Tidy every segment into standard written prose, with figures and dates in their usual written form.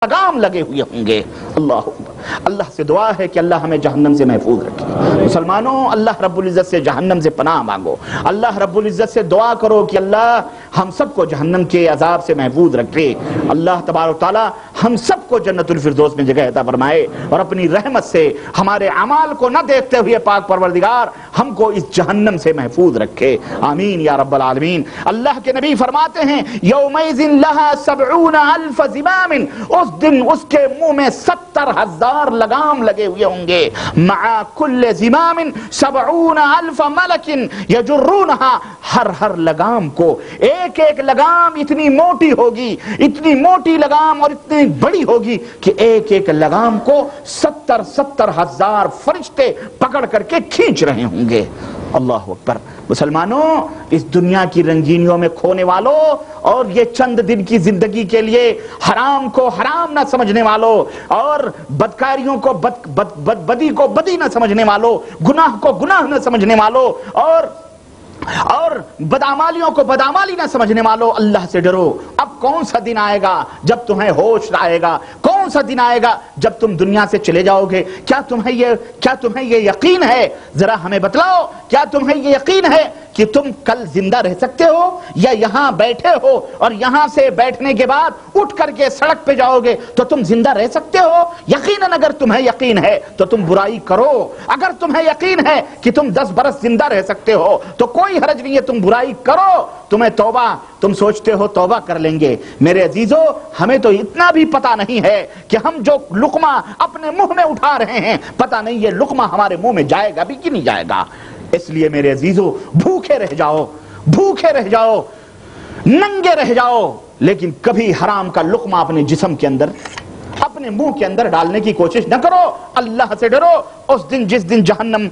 لگام لگے ہوئے ہوں گے۔ اللہ سے دعا ہے کہ اللہ ہمیں جہنم سے محفوظ رکھے۔ مسلمانوں، اللہ رب العزت سے جہنم سے پناہ مانگو، اللہ رب العزت سے دعا کرو کہ اللہ ہم سب کو جہنم کے عذاب سے محفوظ رکھے۔ اللہ تبارک و تعالی ہم سب کو جنت الفردوس میں جگہ عطا فرمائے، اور اپنی رحمت سے ہمارے اعمال کو نہ دیکھتے ہوئے پاک پروردگار ہم کو اس جہنم سے محفوظ رکھے، آمین یا رب العالمین۔ اللہ کے نبی فرماتے ہیں یومئذ لہا 70,000 زمام، اس دن اس کے منہ میں 70,000 لگام لگے ہوئے ہوں گے، مع کل زمام 70,000 ملک یجرونها، ہر لگام کو ایک ایک لگام اتنی موٹی ہوگی، اتنی موٹی لگام اور اتنی بڑی ہوگی کہ ایک ایک لگام کو 70,000 فرشتے پکڑ کر کے کھینچ رہے ہوں گے۔ اللہ اکبر۔ مسلمانوں، اس دنیا کی رنگینیوں میں کھونے والوں اور یہ چند دن کی زندگی کے لیے حرام کو حرام نہ سمجھنے والوں اور بدکاریوں کو بدی کو بدی نہ سمجھنے والوں، گناہ کو گناہ نہ سمجھنے والوں اور بدعمالیوں کو بدعمالی نہ سمجھنے والوں، اللہ سے ڈرو۔ اب کون سا دن آئے گا جب تمہیں ہوش آئے گا؟ کون سا دن آئے گا جب تم دنیا سے چلے جاؤ گے؟ کیا تمہیں یہ یقین ہے؟ ذرا ہمیں بتلاؤ، کیا تمہیں یہ یقین ہے کہ تم کل زندہ رہ سکتے ہو، یا یہاں بیٹھے ہو اور یہاں سے بیٹھنے کے بعد اٹھ کر کے سڑک پہ جاؤ گے تو تم زندہ رہ سکتے ہو؟ یقیناً اگر تمہیں یقین ہے تو تم برائی کرو، اگر تمہیں یقین ہے کہ تم 10 برس زندہ رہ سکتے ہو تو کوئی حرج نہیں ہے، تم برائی کرو۔ تم سوچتے ہو توبہ کر لیں گے، میرے عزیزو ہمیں تو اتنا بھی پتا نہیں ہے کہ ہم جو لقمہ اپنے منہ میں اٹھا رہے ہیں، پتا نہیں یہ لقمہ ہمارے منہ میں جائے گا بھی کہ نہیں جائے گا۔ اس لیے میرے عزیزو بھوکے رہ جاؤ، ننگے رہ جاؤ، لیکن کبھی حرام کا لقمہ اپنے جسم کے اندر، اپنے منہ کے اندر ڈالنے کی کوشش نہ کرو۔ اللہ سے ڈرو۔ اس دن جس دن جہنم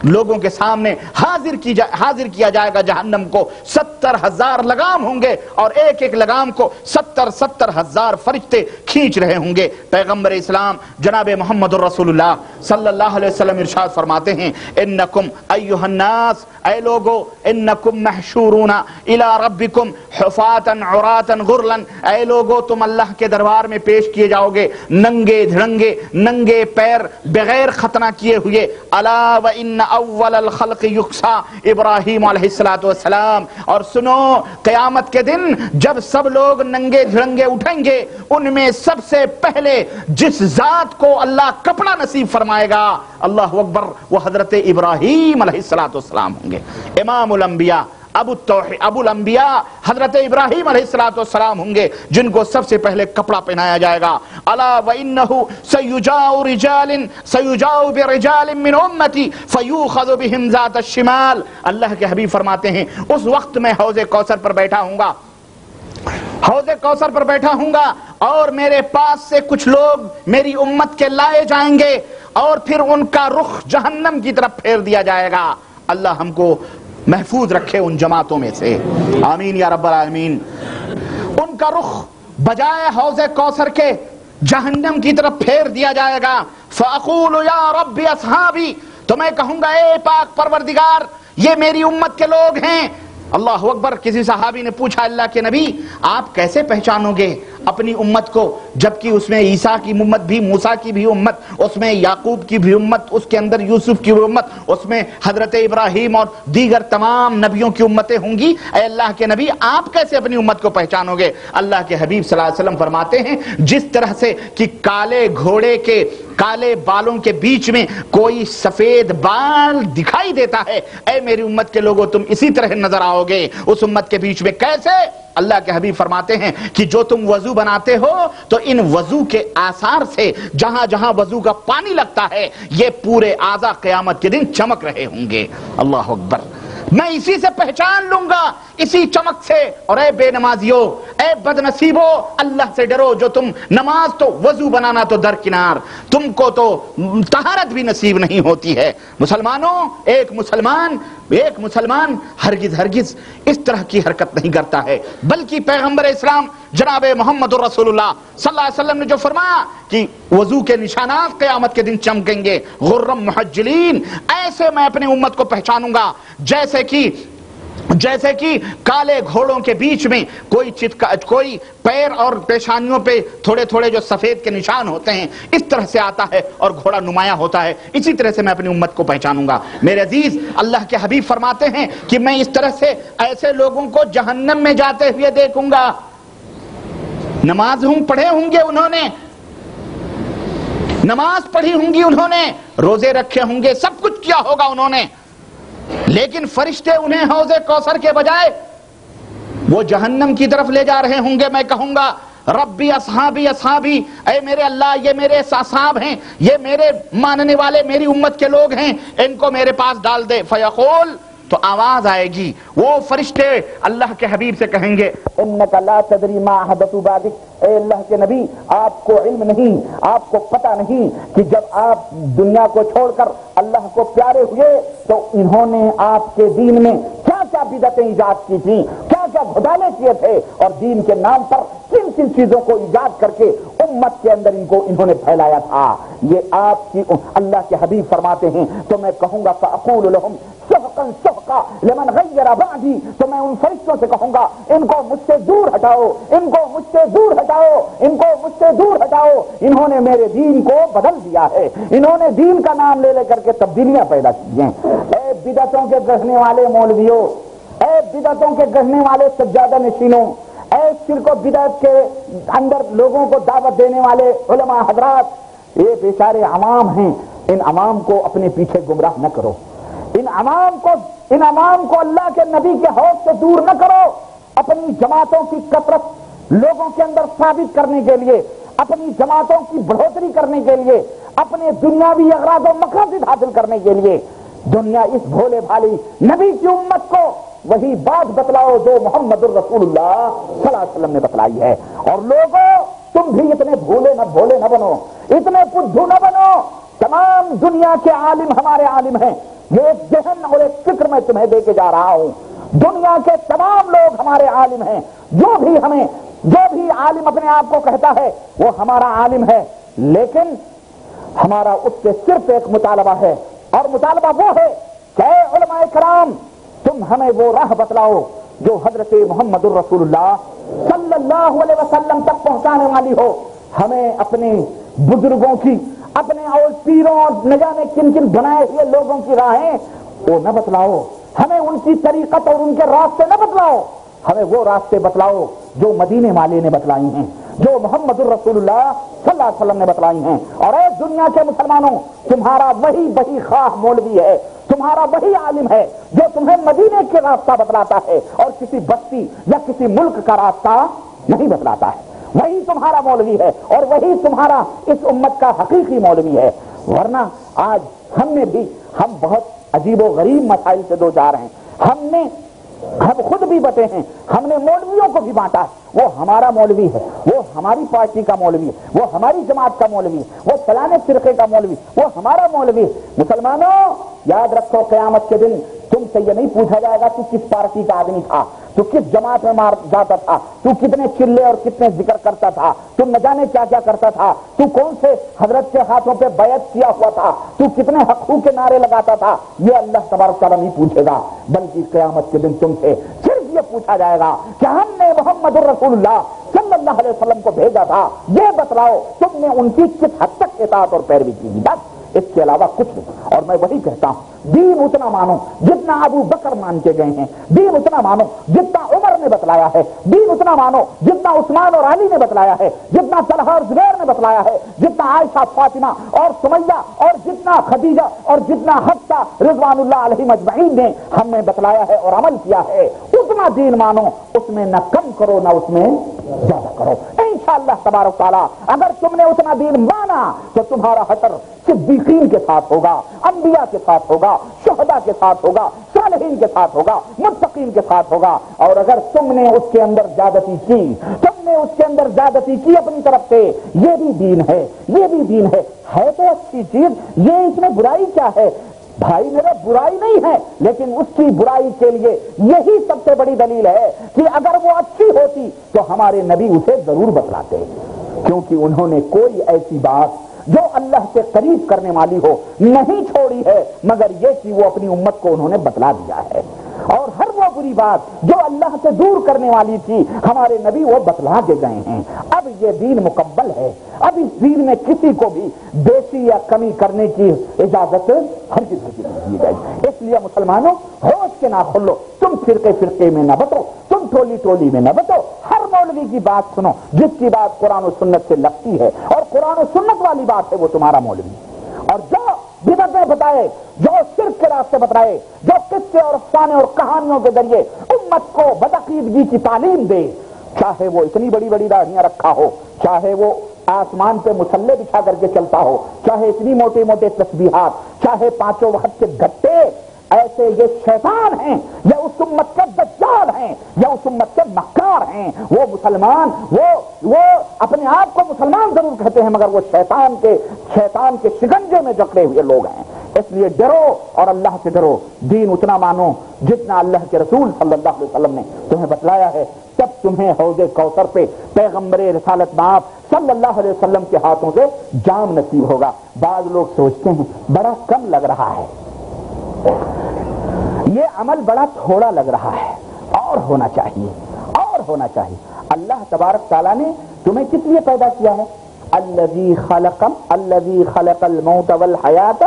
لوگوں کے سامنے حاضر کیا جائے گا، جہنم کو 70,000 لگام ہوں گے اور ایک ایک لگام کو 70,000 فرشتے کھینچ رہے ہوں گے۔ پیغمبر اسلام جناب محمد الرسول اللہ صلی اللہ علیہ وسلم ارشاد فرماتے ہیں انکم ایھا الناس، اے لوگو، انکم محشورون الی ربکم حفاتا عراتا غرلا، اے لوگو تم اللہ کے دربار میں پیش کیے جاؤ گے ننگے دھڑنگے، ننگے پیر، بغیر ختنہ کیے ہوئے۔ الا وان اول الخلق یکسا ابراہیم علیہ السلام، اور سنو قیامت کے دن جب سب لوگ ننگے دھڑنگے اٹھیں گے، ان میں سب سے پہلے جس ذات کو اللہ کپڑا نصیب فرمائے گا، اللہ اکبر، وہ حضرت ابراہیم علیہ السلام ہوں گے، امام الانبیاء، ابو الانبیاء حضرت ابراہیم علیہ السلام ہوں گے، جن کو سب سے پہلے کپڑا پہنایا جائے گا۔ الا وانه سيجاء برجال من امتی فيؤخذ بهم ذات الشمال، اللہ کے حبیب فرماتے ہیں اس وقت میں حوض کوثر پر بیٹھا ہوں گا اور میرے پاس سے کچھ لوگ میری امت کے لائے جائیں گے اور پھر ان کا رخ جہنم کی طرف پھیر دیا جائے گا۔ اللہ ہم کو محفوظ رکھے ان جماعتوں میں سے، آمین یا رب العالمین۔ ان کا رخ بجائے حوض کوثر کے جہنم کی طرف پھیر دیا جائے گا۔ فاقول یا رب اصحابی، تو میں کہوں گا اے پاک پروردگار یہ میری امت کے لوگ ہیں۔ اللہ اکبر۔ کسی صحابی نے پوچھا اللہ کے نبی آپ کیسے پہچانو گے اپنی امت کو، جبکہ اس میں عیسیٰ کی امت بھی، موسیٰ کی بھی امت، اس میں یعقوب کی بھی امت، اس کے اندر یوسف کی بھی امت، اس میں حضرت ابراہیم اور دیگر تمام نبیوں کی امتیں ہوں گی، اے اللہ کے نبی آپ کیسے اپنی امت کو پہچانو گے؟ اللہ کے حبیب صلی اللہ علیہ وسلم فرماتے ہیں جس طرح سے کہ کالے گھوڑے کے کالے بالوں کے بیچ میں کوئی سفید بال دکھائی دیتا ہے، اے میری امت کے لوگوں تم اسی طرح نظر آؤ گے اس امت کے بیچ میں۔ کیسے؟ اللہ کے حبیب فرماتے ہیں کہ جو تم وضو بناتے ہو تو ان وضو کے آثار سے جہاں جہاں وضو کا پانی لگتا ہے یہ پورے اعضاء قیامت کے دن چمک رہے ہوں گے۔ اللہ اکبر۔ میں اسی سے پہچان لوں گا، اسی چمک سے۔ اور اے بے نمازیو، اے بد نصیبو، اللہ سے ڈرو۔ جو تم نماز تو وضو بنانا تو درکنار، تم کو تو طہارت بھی نصیب نہیں ہوتی ہے۔ مسلمانوں، ایک مسلمان ہرگز اس طرح کی حرکت نہیں کرتا ہے، بلکہ پیغمبر اسلام جناب محمد الرسول اللہ صلی اللہ علیہ وسلم نے جو فرمایا کہ وضو کے نشانات قیامت کے دن چمکیں گے غرم محجلین، ایسے میں اپنی امت کو پہچانوں گا جیسے کہ جیسے کہ کالے گھوڑوں کے بیچ میں کوئی پیر اور پیشانیوں پہ تھوڑے تھوڑے جو سفید کے نشان ہوتے ہیں، اس طرح سے آتا ہے اور گھوڑا نمایاں ہوتا ہے، اسی طرح سے میں اپنی امت کو پہچانوں گا۔ میرے عزیز، اللہ کے حبیب فرماتے ہیں کہ میں اس طرح سے ایسے لوگوں کو جہنم میں جاتے ہوئے دیکھوں گا، نماز پڑھے ہوں گے انہوں نے، نماز پڑھی ہوں گی انہوں نے، روزے رکھے ہوں گے، سب کچھ کیا ہوگا انہوں نے، لیکن فرشتے انہیں حوض کوثر کے بجائے وہ جہنم کی طرف لے جا رہے ہوں گے۔ میں کہوں گا ربی اصحابی اصحابی، اے میرے اللہ یہ میرے اصحاب ہیں، یہ میرے ماننے والے میری امت کے لوگ ہیں، ان کو میرے پاس ڈال دے۔ فیقول، تو آواز آئے گی، وہ فرشتے اللہ کے حبیب سے کہیں گے انک لا تدری ما احدث بعدک، اے اللہ کے نبی آپ کو علم نہیں، آپ کو پتہ نہیں کہ جب آپ دنیا کو چھوڑ کر اللہ کو پیارے ہوئے تو انہوں نے آپ کے دین میں کیا کیا بدعتیں ایجاد کی تھیں، کیا کیا گھوٹالے کیے تھے، اور دین کے نام پر کن کن چیزوں کو ایجاد کر کے امت کے اندر انہوں نے پھیلایا تھا۔ یہ آپ کی اللہ کے حبیب فرماتے ہیں تو میں کہوں گا فاقول لهم سحقا سحقا لمن غیر بعدی، تو میں ان فرشتوں سے کہوں گا ان کو مجھ سے دور ہٹاؤ، ان کو مجھ سے دور ہٹاؤ، ان کو مجھ سے دور ہٹاؤ، انہوں نے میرے دین کو بدل دیا ہے، انہوں نے دین کا نام لے لے کر کے تبدیلیاں پیدا کی ہیں۔ اے بدعتوں کے گڑھنے والے مولویوں، اے بدعتوں کے گڑھنے والے سجادہ نشینوں، اے شرک و بدعت کے اندر لوگوں کو دعوت دینے والے علماء حضرات، یہ بیچارے عوام ہیں، ان عوام کو اپنے پیچھے گمراہ نہ کرو، ان عوام کو اللہ کے نبی کے حوض سے دور نہ کرو۔ اپنی جماعتوں کی کثرت لوگوں کے اندر ثابت کرنے کے لیے، اپنی جماعتوں کی بڑھوتری کرنے کے لیے، اپنے دنیاوی اغراض و مقاصد حاصل کرنے کے لیے دنیا اس بھولے بھالی نبی کی امت کو وہی بات بتلاؤ جو محمد الرسول اللہ صلی اللہ علیہ وسلم نے بتلائی ہے۔ اور لوگوں تم بھی اتنے بھولے نہ بنو، اتنے بدھو نہ بنو۔ تمام دنیا کے عالم ہمارے عالم ہیں، یہ ایک ذہن اور ایک فکر میں تمہیں دے کے جا رہا ہوں، دنیا کے تمام لوگ ہمارے عالم ہیں، جو بھی عالم اپنے آپ کو کہتا ہے وہ ہمارا عالم ہے، لیکن ہمارا اس سے صرف ایک مطالبہ ہے، اور مطالبہ وہ ہے کہ اے علماء کرام تم ہمیں وہ راہ بتلاؤ جو حضرت محمد الرسول اللہ صلی اللہ علیہ وسلم تک پہنچانے والی ہو۔ ہمیں اپنے بزرگوں کی، اپنے اور پیروں اور نہ جانے کن کن بنائے ہوئے لوگوں کی راہیں وہ نہ بتلاؤ، ہمیں ان کی طریقت اور ان کے راستے نہ بتلاؤ، ہمیں وہ راستے بتلاؤ جو مدینے والے نے بتلائی ہیں، جو محمد الرسول اللہ صلی اللہ علیہ وسلم نے بتلائی ہیں۔ اور اے دنیا کے مسلمانوں، تمہارا وہی خواہ مولوی ہے، تمہارا وہی عالم ہے جو تمہیں مدینے کے راستہ بتلاتا ہے اور کسی بستی یا کسی ملک کا راستہ نہیں بتلاتا ہے، وہی تمہارا مولوی ہے اور وہی تمہارا اس امت کا حقیقی مولوی ہے۔ ورنہ آج ہم بہت عجیب و غریب مسائل سے دو چار ہیں، ہم خود بھی بٹے ہیں، ہم نے مولویوں کو بھی بانٹا ہے، وہ ہمارا مولوی ہے، وہ ہماری پارٹی کا مولوی ہے، وہ ہماری جماعت کا مولوی ہے، وہ فلانے فرقے کا مولوی، وہ ہمارا مولوی ہے۔ مسلمانوں یاد رکھو قیامت کے دن تم سے یہ نہیں پوچھا جائے گا تو کس پارٹی کا آدمی تھا، تو کس جماعت میں مار جاتا تھا، تو کتنے چلے اور کتنے ذکر کرتا تھا، تو نہ جانے کیا کیا کرتا تھا، تو کون سے حضرت کے ہاتھوں پہ بیعت کیا ہوا تھا، تو کتنے حقوق کے نعرے لگاتا تھا۔ یہ اللہ تبارک تعالیٰ نہیں پوچھے گا، بلکہ قیامت کے دن تم سے صرف یہ پوچھا جائے گا کہ ہم نے محمد الرسول اللہ صلی اللہ علیہ وسلم کو بھیجا تھا، یہ بتلاؤ تم نے ان کی کس حد تک اطاعت اور پیروی کی، بس اس کے علاوہ کچھ نہیں۔ اور میں وہی کہتا ہوں، دین اتنا مانو جتنا ابو بکر مان کے گئے ہیں، دین اتنا مانو جتنا عمر نے بتلایا ہے، دین اتنا مانو جتنا عثمان اور علی نے بتلایا ہے، جتنا طلحہ اور زبیر نے بتلایا ہے، جتنا عائشہ، فاطمہ اور سمیہ اور جتنا خدیجہ اور جتنا حفصہ رضوان اللہ علیہم اجمعین نے ہمیں بتلایا ہے اور عمل کیا ہے، اتنا دین مانو، اس میں نہ کم کرو نہ اس میں زیادہ کرو۔ انشاءاللہ تبارک تعالیٰ اگر تم نے اتنا دین مانا تو تمہارا حشر صدیقین کے ساتھ ہوگا، انبیاء کے ساتھ ہوگا، شہداء کے ساتھ ہوگا، صالحین کے ساتھ ہوگا، متقین کے ساتھ ہوگا۔ اور اگر تم نے اس کے اندر زیادتی کی، تم نے اس کے اندر زیادتی کی اپنی طرف سے، یہ بھی دین ہے، یہ بھی دین ہے تو اچھی چیز، یہ اس میں برائی کیا ہے؟ بھائی میرا برائی نہیں ہے، لیکن اس کی برائی کے لیے یہی سب سے بڑی دلیل ہے کہ اگر وہ اچھی ہوتی تو ہمارے نبی اسے ضرور بتلاتے، کیونکہ انہوں نے کوئی ایسی بات جو اللہ سے قریب کرنے والی ہو نہیں چھوڑی ہے، مگر یہ کہ وہ اپنی امت کو انہوں نے بتلا دیا ہے۔ اور ہر وہ بری بات جو اللہ سے دور کرنے والی تھی ہمارے نبی وہ بتلا کے گئے ہیں۔ اب یہ دین مکمل ہے، اب اس دین میں کسی کو بھی بیشی یا کمی کرنے کی اجازت ہرگز نہیں دی جائے۔ اس لیے مسلمانوں ہوش کے نہ کھولو، تم فرقے میں نہ بٹو، تم ٹولی میں نہ بٹو، ہر مولوی کی بات سنو جس کی بات قرآن و سنت سے لگتی ہے، اور قرآن و سنت والی بات ہے وہ تمہارا مولوی، اور جو بدعتیں بتائے، جو شرک کے راستے بتائے، جو قصے اور افسانے اور کہانیوں کے ذریعے امت کو بدعقیدگی کی تعلیم دے، چاہے وہ اتنی بڑی بڑی داڑھیاں رکھا ہو، چاہے وہ آسمان پہ مسلح بچھا کر کے چلتا ہو، چاہے اتنی موٹے موٹے تسبیحات، چاہے پانچوں وقت کے گھٹے، ایسے یہ شیطان ہیں یا اس امت کے دجال ہیں یا اس امت کے مکار ہیں۔ وہ مسلمان وہ اپنے آپ کو مسلمان ضرور کہتے ہیں مگر وہ شیطان کے شکنجے میں جکڑے ہوئے لوگ ہیں۔ اس لیے ڈرو اور اللہ سے ڈرو، دین اتنا مانو جتنا اللہ کے رسول صلی اللہ علیہ وسلم نے تمہیں بتلایا ہے، تب تمہیں حوض کوثر پہ پیغمبر رسالت مآب صلی اللہ علیہ وسلم کے ہاتھوں سے جام نصیب ہوگا۔ بعض لوگ سوچتے ہیں بڑا کم لگ رہا ہے، یہ عمل بڑا تھوڑا لگ رہا ہے، اور ہونا چاہیے۔ اللہ تبارک تعالیٰ نے تمہیں کس لیے پیدا کیا ہے؟ الذی خلق الموت والحیات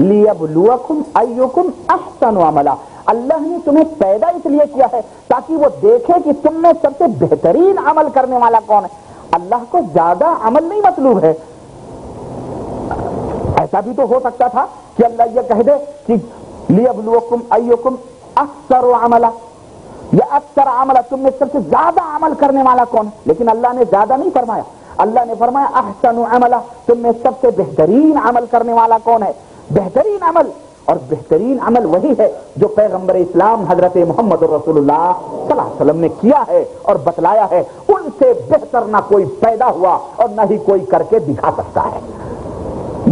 لیبلوکم ایکم احسن عملا۔ اللہ نے تمہیں پیدا اس لیے کیا ہے تاکہ وہ دیکھے کہ تم میں سب سے بہترین عمل کرنے والا کون ہے۔ اللہ کو زیادہ عمل نہیں مطلوب ہے۔ ایسا بھی تو ہو سکتا تھا کہ اللہ یہ کہہ دے کہ لیبلوکم ایکم اکثر عملا، یا اکثر عملا، تم میں سب سے زیادہ عمل کرنے والا کون ہے، لیکن اللہ نے زیادہ نہیں فرمایا، اللہ نے فرمایا احسن عملا، تم میں سب سے بہترین عمل کرنے والا کون ہے۔ بہترین عمل، اور بہترین عمل وہی ہے جو پیغمبر اسلام حضرت محمد رسول اللہ صلی اللہ علیہ وسلم نے کیا ہے اور بتلایا ہے۔ ان سے بہتر نہ کوئی پیدا ہوا اور نہ ہی کوئی کر کے دکھا سکتا ہے۔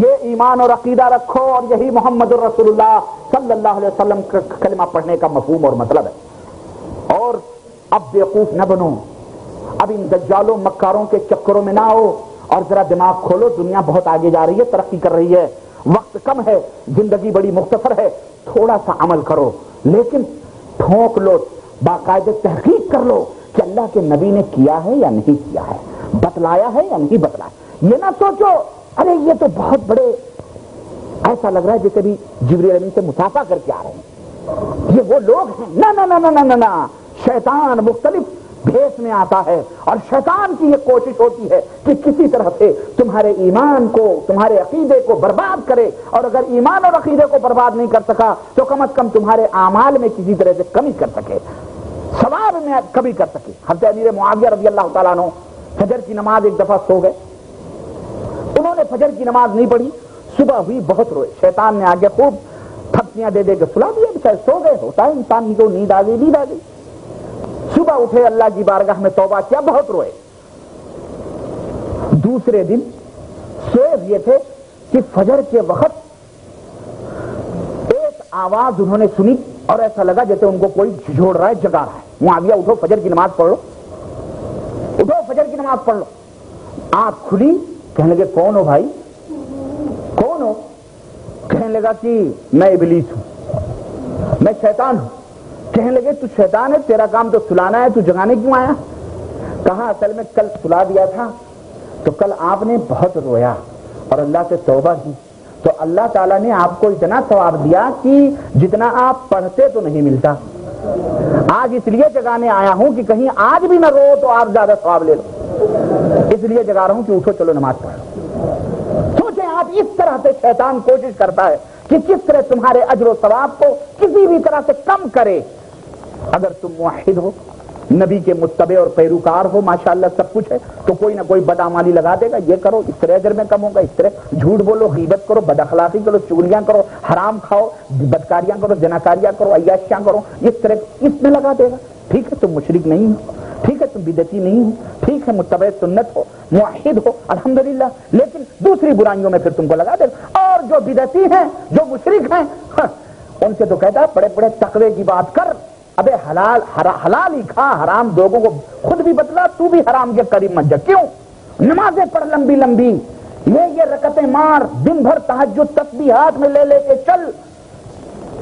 یہ ایمان اور عقیدہ رکھو، اور یہی محمد الرسول اللہ صلی اللہ علیہ وسلم کا کلمہ پڑھنے کا مفہوم اور مطلب ہے۔ اور اب بیوقوف نہ بنو، اب ان دجالوں مکاروں کے چکروں میں نہ آؤ، اور ذرا دماغ کھولو، دنیا بہت آگے جا رہی ہے، ترقی کر رہی ہے، وقت کم ہے، زندگی بڑی مختصر ہے، تھوڑا سا عمل کرو، لیکن ٹھونک لو، باقاعدہ تحقیق کر لو کہ اللہ کے نبی نے کیا ہے یا نہیں کیا ہے، بتلایا ہے یا نہیں بتلایا۔ یہ نہ سوچو ارے یہ تو بہت بڑے، ایسا لگ رہا ہے جیسے بھی جبریل امین سے مسافہ کر کے آ رہے ہیں، یہ وہ لوگ ہیں۔ نہ، شیطان مختلف بھیس میں آتا ہے، اور شیطان کی یہ کوشش ہوتی ہے کہ کسی طرح سے تمہارے ایمان کو، تمہارے عقیدے کو برباد کرے، اور اگر ایمان اور عقیدے کو برباد نہیں کر سکا تو کم از کم تمہارے اعمال میں کسی طرح سے کمی کر سکے، ثواب میں کمی کر سکے۔ حضرت امیر معاویہ رضی اللہ تعالیٰ عنہ فجر کی نماز ایک دفعہ سو گئے، انہوں نے فجر کی نماز نہیں پڑھی، صبح ہوئی بہت روئے، شیطان نے آگے خوب تھپکیاں دے کے سلا دیا، بچارے سو گئے، ہوتا ہے انسان کو نیند آ گئی۔ صبح اٹھے، اللہ کی بارگاہ میں توبہ کیا، بہت روئے۔ دوسرے دن سوئے یہ تھے کہ فجر کے وقت ایک آواز انہوں نے سنی، اور ایسا لگا جیسے ان کو کوئی جھنجھوڑ رہا ہے، جگا رہا ہے۔ معاویہ اٹھو، فجر کی نماز پڑھ لو، اٹھو فجر کی نماز پڑھ لو۔ آنکھ کھلی، کہنے لگے کون ہو بھائی، کون ہو؟ کہنے لگا کہ میں ابلیس ہوں، میں شیطان ہوں۔ کہنے لگے تو شیطان ہے، تیرا کام تو سلانا ہے، تو جگانے کیوں آیا؟ کہا اصل میں کل سلا دیا تھا، تو کل آپ نے بہت رویا اور اللہ سے توبہ کی، تو اللہ تعالیٰ نے آپ کو اتنا ثواب دیا کہ جتنا آپ پڑھتے تو نہیں ملتا۔ آج اس لیے جگانے آیا ہوں کہ کہیں آج بھی نہ رو تو آپ زیادہ ثواب لے لو، اس لیے جگا رہا ہوں کہ اٹھو چلو نماز پڑھو۔ سوچیں آپ، اس طرح سے شیطان کوشش کرتا ہے کہ کس طرح تمہارے اجر و ثواب کو کسی بھی طرح سے کم کرے۔ اگر تم موحد ہو، نبی کے متبع اور پیروکار ہو، ماشاءاللہ سب کچھ ہے، تو کوئی نہ کوئی بدعمالی لگا دے گا، یہ کرو اس طرح اجر میں کم ہوگا، اس طرح جھوٹ بولو، غیبت کرو، بد اخلاقی کرو، چغلیاں کرو، حرام کھاؤ، بدکاریاں کرو، زناکاریاں کرو، عیاشیاں کرو، اس طرح اس میں لگا دے گا۔ ٹھیک ہے تم مشرک نہیں ہو، ٹھیک ہے تم بدعتی نہیں ہو، ٹھیک ہے متبع سنت ہو، موحد ہو، الحمدللہ، لیکن دوسری برائیوں میں پھر تم کو لگا دے گا۔ اور جو بدعتی ہیں، جو مشرک ہیں، ان سے تو کہتا ہے بڑے بڑے تقوی کی بات کر، ابے حلال ہی کھا، حرام لوگوں کو خود بھی بتلا، تو بھی حرام کے قریب مت جا۔ کیوں؟ نمازیں پڑھ لمبی لمبی، یہ رکعتیں مار، دن بھر تہجد تسبیحات میں لے کے چل،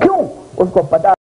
کیوں؟ اس کو پتا